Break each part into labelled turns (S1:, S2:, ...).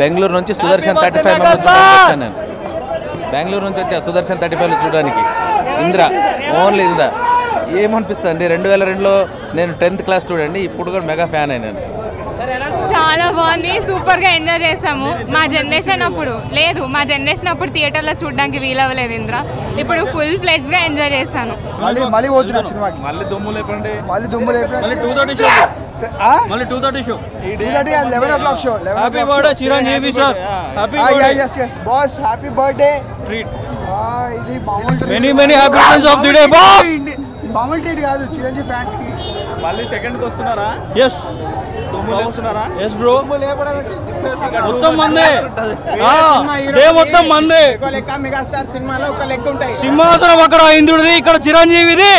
S1: బెంగళూరు నుంచి సుదర్శన్ 35 మెంబర్స్ వచ్చాను నేను. బెంగళూరు నుంచి వచ్చా సుదర్శన్ 35 చూడడానికి. ఇంద్ర, ఓన్లీ ఇంద్ర. ఏమనిపిస్తుంది 2002లో నేను 10th క్లాస్ స్టూడెంట్, ఇప్పుడు కూడా మెగా ఫ్యాన్ అయినాను.
S2: చాలా బాగుంది, సూపర్గా ఎంజాయ్ చేసాము. మా జనరేషన్ అప్పుడు థియేటర్లో చూడడానికి వీలవ్వలేదు ఇంద్ర. ఇప్పుడు ఫుల్ ఫ్లెడ్జ్గా ఎంజాయ్ చేశాను.
S3: మళ్ళీ పోతున్నా సినిమాకి.
S1: మళ్ళీ దుమ్ము లేపండి.
S3: మళ్ళీ 2:30 show.
S4: 2:30 show.
S3: 11 o'clock show.
S4: Happy birthday Chiranjeevi sir. Happy birthday.
S3: yes boss, happy birthday treat. ఇది మామూలు
S4: many happy returns of the day boss.
S3: మామూలు ట్రీట్ కాదు చిరంజీవి ఫ్యాన్స్ కి.
S1: మళ్ళీ సెకండ్కి వస్తున్నారా?
S4: yes
S1: వస్తున్నారా?
S4: yes bro. మొత్తం మందే. డే మొత్తం మందే.
S3: మెగాస్టార్ సినిమాలో ఒక లెక్క ఉంటాయి.
S4: సింహాసనం అక్కడ ఇంద్రుడిది, ఇక్కడ చిరంజీవిది.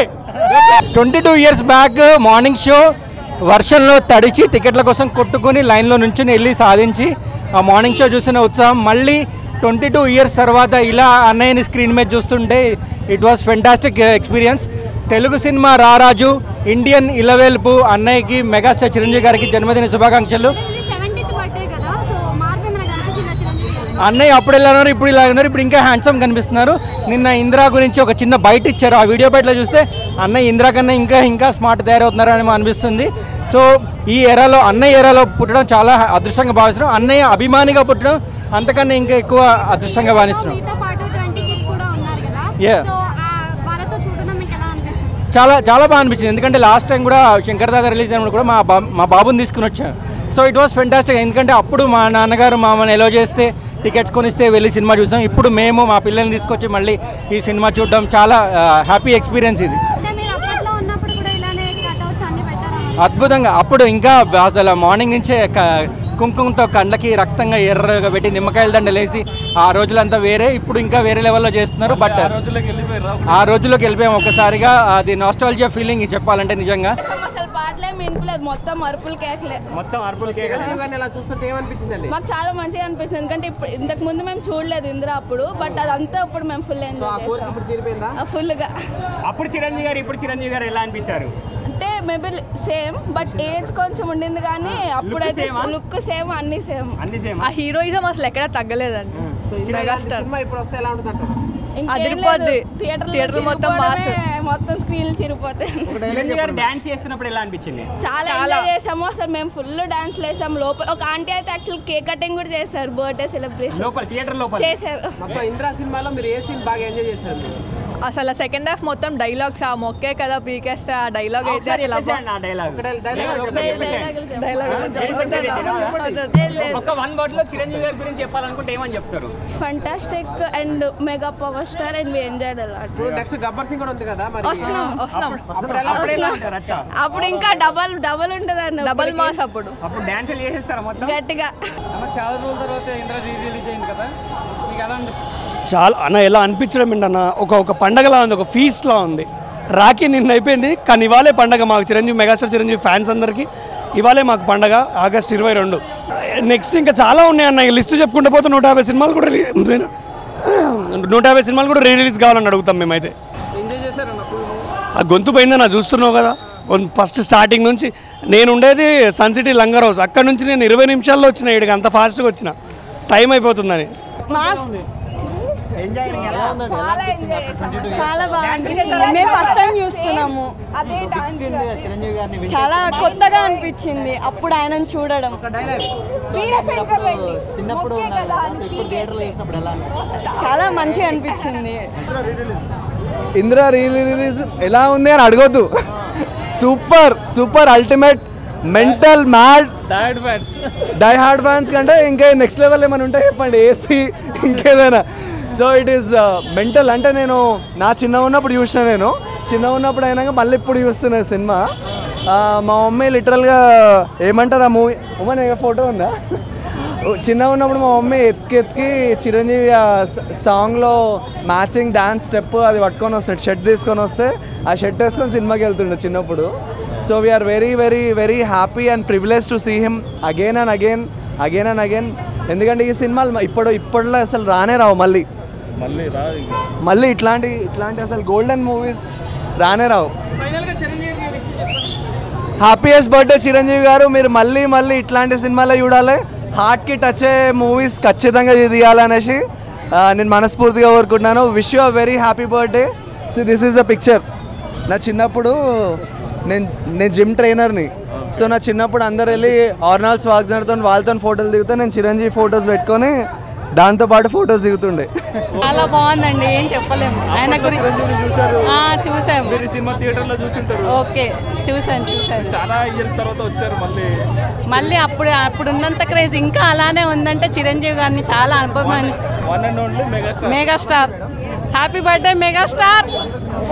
S5: 22 years బ్యాక్ మార్నింగ్ షో వర్షంలో తడిచి టికెట్ల కోసం కొట్టుకొని లైన్లో నుంచి వెళ్ళి సాధించి ఆ మార్నింగ్ షో చూసిన ఉత్సాహం మళ్ళీ 22 years తర్వాత ఇలా అన్నయ్యని స్క్రీన్ మీద చూస్తుంటే it was fantastic experience. Telugu cinema రారాజు, ఇండియన్ ఇలవేల్పు అన్నయ్యకి మెగాస్టార్ చిరంజీవి గారికి జన్మదిన శుభాకాంక్షలు. అన్నయ్య అప్పుడు ఎలా ఉన్నారు, ఇప్పుడు ఇలా ఉన్నారు, ఇప్పుడు ఇంకా హ్యాండ్సమ్ కనిపిస్తున్నారు. నిన్న ఇందిరా గురించి ఒక చిన్న బయట ఇచ్చారు, ఆ వీడియో బయటలో చూస్తే అన్నయ్య ఇందిరా కన్నా ఇంకా స్మార్ట్ తయారవుతున్నారు అని అనిపిస్తుంది. సో ఈ ఎరాలో అన్నయ్య ఎరాలో పుట్టడం చాలా అదృష్టంగా భావిస్తున్నాం. అన్నయ్య అభిమానిగా పుట్టడం అంతకన్నా ఇంకా ఎక్కువ అదృష్టంగా భావిస్తున్నాం. చాలా బాగా అనిపించింది. ఎందుకంటే లాస్ట్ టైం కూడా శంకర్ దాదా రిలీజ్ అయినప్పుడు కూడా మా బాబుని తీసుకుని వచ్చాను. So it was fantastic. ఎందుకంటే అప్పుడు మా నాన్నగారు మమ్మల్ని ఎలో చేస్తే టికెట్స్ కొనిస్తే వెళ్ళి సినిమా చూసాం. ఇప్పుడు మేము మా పిల్లల్ని తీసుకొచ్చి మళ్ళీ ఈ సినిమా చూడడం చాలా హ్యాపీ ఎక్స్పీరియన్స్ ఇది. అద్భుతంగా అప్పుడు ఇంకా అసలు మార్నింగ్ నుంచే కుంకుమతో కండ్లకి రక్తంగా ఎర్రగా పెట్టి నిమ్మకాయల దండలేసి ఆ రోజులంతా వేరే, ఇప్పుడు ఇంకా వేరే లెవెల్లో చేస్తున్నారు. బట్ ఆ రోజుల్లోకి వెళ్ళిపోయాం ఒక్కసారిగా. అది నాస్టాల్జియా ఫీలింగ్ చెప్పాలంటే నిజంగా.
S6: మొత్తం అరుపులు కేకలే. మాకు చాలా మంచిగా అనిపించింది. ఎందుకంటే ఇంతకు ముందు మేము చూడలేదు ఇంద్ర అప్పుడు, బట్ అదంతా ఇప్పుడు మేము ఫుల్ ఎంజాయ్ చేస్తాం ఫుల్ గా. అప్పుడు చిరంజీవి గారు, ఇప్పుడు చిరంజీవి గారు ఎలా అనిపించారు అంటే మేబీ సేమ్, బట్ ఏజ్ కొంచెం ఉండింది కానీ అప్పుడైతే లుక్ సేమ్, అన్ని సేమ్.
S2: ఆ హీరోయిజం అసలు ఎక్కడ తగ్గలేదండి. మెగాస్టార్
S6: థియేటర్ మొత్తం స్క్రీన్లు చిరిగిపోతాయి.
S7: డాన్స్ చేస్తున్నప్పుడు ఎలా అనిపించింది?
S6: చాలా ఎంజాయ్ చేసాము అసలు. మేము ఫుల్ డాన్స్ వేసాము. లోపల ఒక ఆంటీ అయితే యాక్చువల్ కేక్ కటింగ్ కూడా చేశారు, బర్త్డే సెలబ్రేషన్ చేశారు.
S7: ఇంద్రా సినిమాలో మీరు ఏ సీన్ బాగా ఎంజాయ్ చేశారు?
S2: అసలు సెకండ్ హాఫ్ మొత్తం డైలాగ్స్, ఆ మొక్కే కదా పీకేస్తే ఆ డైలాగ్ అయితే అసలు
S7: చిరంజీవి గారి గురించి చెప్పాలనుకుంటే ఏమని చెప్తారు?
S6: Fantastic and mega power star and we enjoyed a lot.
S7: Next Gabbar Singh కూడా ఉంది కదా, మరి
S6: వస్తున్నాం. అప్పుడు ఇంకా డబల్ ఉంటదండి, డబల్ మాస్. అప్పుడు
S7: డాన్స్ చేసేస్తారా మొత్తం
S6: గట్టిగా?
S7: చాలా రోజుల తర్వాత ఇంద్రా రిలీజ్ అయింది కదా, మీకు ఎలా అనిపిస్తుంది?
S4: చాలా అన్న ఎలా అనిపించడం ఏంటన్న, ఒక పండగలా ఉంది, ఒక ఫీస్ట్లా ఉంది. రాఖీ నిన్న అయిపోయింది, కానీ ఇవాళే పండగ మాకు చిరంజీవి, మెగాస్టార్ చిరంజీవి ఫ్యాన్స్ అందరికీ ఇవాళే మాకు పండగ. ఆగస్ట్ 22. నెక్స్ట్ ఇంకా చాలా ఉన్నాయన్న, ఈ లిస్టు చెప్పుకుంటూ పోతే 150 సినిమాలు కూడా 150 సినిమాలు కూడా రిలీజ్ కావాలని అడుగుతాం మేమైతే. ఆ గొంతు పోయిందన్న, చూస్తున్నావు కదా. ఫస్ట్ స్టార్టింగ్ నుంచి నేను ఉండేది సన్ సిటీ లంగర్ హౌస్, అక్కడ నుంచి నేను 20 నిమిషాల్లో వచ్చిన, ఇక్కడికి అంత ఫాస్ట్గా వచ్చిన, టైం అయిపోతుందని.
S2: చాలా బాగుంది, మేము ఫస్ట్ టైం చూస్తున్నాము. చాలా కొత్తగా అనిపించింది అప్పుడు ఆయనను చూడడం. చాలా మంచిగా అనిపించింది.
S3: ఇంద్రా రిలీజ్ ఎలా ఉంది అని అడగొద్దు. Super ultimate mental mad die hard fans కంటే ఇంకా నెక్స్ట్ లెవెల్ ఏమైనా ఉంటే చెప్పండి, ఏసీ ఇంకేదైనా. So it is mental. అంటే నేను నా చిన్న ఉన్నప్పుడు చూసిన, నేను చిన్న ఉన్నప్పుడు అయినాక మళ్ళీ ఇప్పుడు చూస్తున్నా సినిమా. మా మమ్మీ లిటరల్గా ఏమంటారు ఆ మూవీ ఉమ్మని ఫోటో ఉందా, చిన్న ఉన్నప్పుడు మా మమ్మీ ఎత్తికి చిరంజీవి ఆ సాంగ్లో మ్యాచింగ్ డ్యాన్స్ స్టెప్ అది పట్టుకొని వస్తాడు, షర్ట్ తీసుకొని వస్తే ఆ షర్ట్ వేసుకొని సినిమాకి వెళ్తుండే చిన్నప్పుడు. So we are very happy and privilege to see him again and again. ఎందుకంటే ఈ సినిమాలు ఇప్పట్లో అసలు రానే రావు, మళ్ళీ ఇట్లాంటి అసలు గోల్డెన్ మూవీస్ రానే రావు. హ్యాపీయెస్ట్ బర్త్డే చిరంజీవి గారు, మీరు మళ్ళీ ఇట్లాంటి సినిమాలే చూడాలి. హార్ట్కి టచ్ అయ్యే మూవీస్ ఖచ్చితంగా తీయాలనేసి నేను మనస్ఫూర్తిగా కోరుకుంటున్నాను. Wish you a very happy birthday. So this is the picture. నా చిన్నప్పుడు నేను జిమ్ ట్రైనర్ని. సో నా చిన్నప్పుడు అందరు వెళ్ళి ఆర్నాల్డ్ స్వాగ్జనర్తో వాళ్ళతో ఫోటోలు దిగుతా, నేను చిరంజీవి ఫొటోస్ పెట్టుకొని దాంతోపాటు ఫొటోస్ దిగుతుండే.
S8: చాలా బాగుందండి, ఏం చెప్పలేము. ఆయన గురించి చూసాము,
S7: సినిమా థియేటర్లో చూసింటారు.
S8: ఓకే చూసాను.
S7: చాలా ఇయర్స్ తర్వాత వచ్చారు
S8: మళ్ళీ అప్పుడున్నంత క్రేజ్ ఇంకా అలానే ఉందంటే చిరంజీవి గారిని చాలా అనుభవం.
S7: One and only megastar.
S8: Megastar, happy birthday megastar.